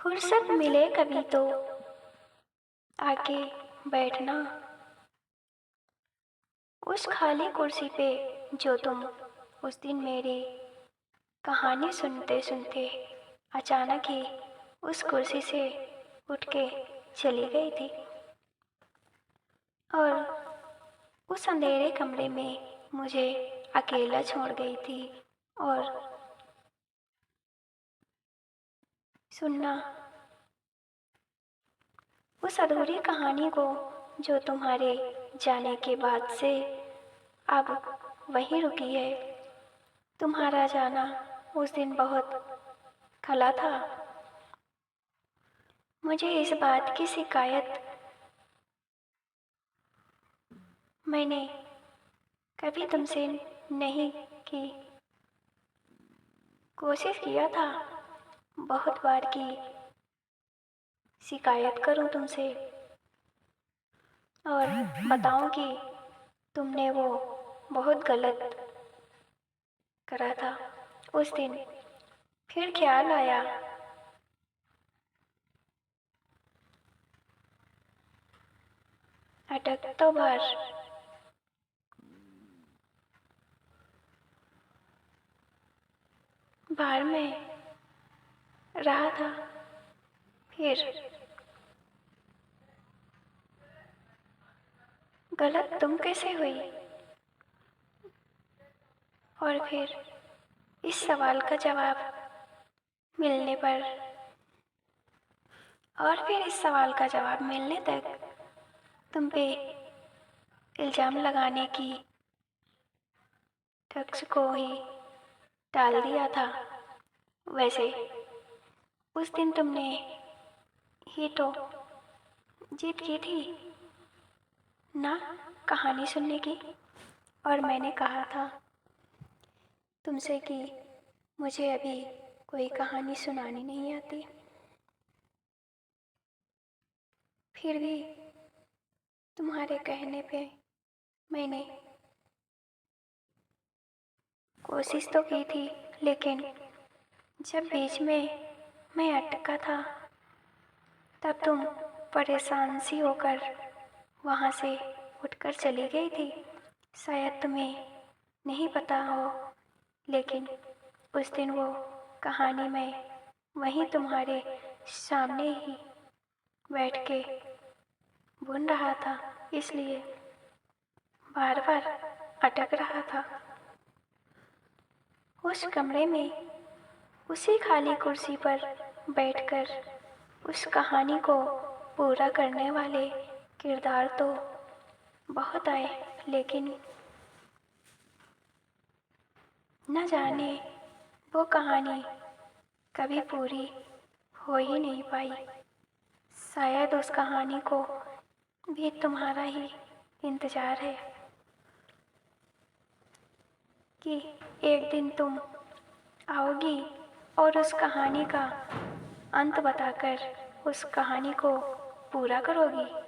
فرصت ملے کبھی تو آکے بیٹھنا اس خالی کرسی پہ جو تم اس دن میری کہانی سنتے سنتے اچانک ہی اس کرسی سے اٹھ کے چلی گئی تھی، اور اس اندھیرے کمرے میں مجھے اکیلا چھوڑ گئی تھی۔ اور سننا اس ادھوری کہانی کو جو تمہارے جانے کے بعد سے اب وہیں رکی ہے۔ تمہارا جانا اس دن بہت کھلا تھا۔ مجھے اس بات کی شکایت میں نے کبھی تم سے نہیں کی، کوشش کیا تھا بہت بار کی شکایت کروں تم سے اور بتاؤں کہ تم نے وہ بہت غلط کرا تھا اس دن۔ پھر خیال آیا اٹک تو باہر میں رہا تھا، پھر غلط تم کیسے ہوئی؟ اور پھر اس سوال کا جواب ملنے تک تم پہ الزام لگانے کی ٹکس کو ہی ٹال دیا تھا۔ ویسے اس دن تم نے ہی تو ضد کی تھی نا کہانی سننے کی، اور میں نے کہا تھا تم سے کہ مجھے ابھی کوئی کہانی سنانی نہیں آتی۔ پھر بھی تمہارے کہنے پہ میں نے کوشش تو کی تھی، لیکن جب بیچ میں اٹکا تھا تب تم پریشان سی ہو کر وہاں سے اٹھ کر چلی گئی تھی۔ شاید تمہیں نہیں پتا ہو، لیکن اس دن وہ کہانی میں وہیں تمہارے سامنے ہی بیٹھ کے بن رہا تھا، اس لیے بار بار اٹک رہا تھا۔ اس کمرے میں اسی خالی کرسی پر بیٹھ کر اس کہانی کو پورا کرنے والے کردار تو بہت آئے، لیکن نہ جانے وہ کہانی کبھی پوری ہو ہی نہیں پائی۔ شاید اس کہانی کو بھی تمہارا ہی انتظار ہے کہ ایک دن تم آؤ گی اور اس کہانی کا انت بتا کر اس کہانی کو پورا کرو گی۔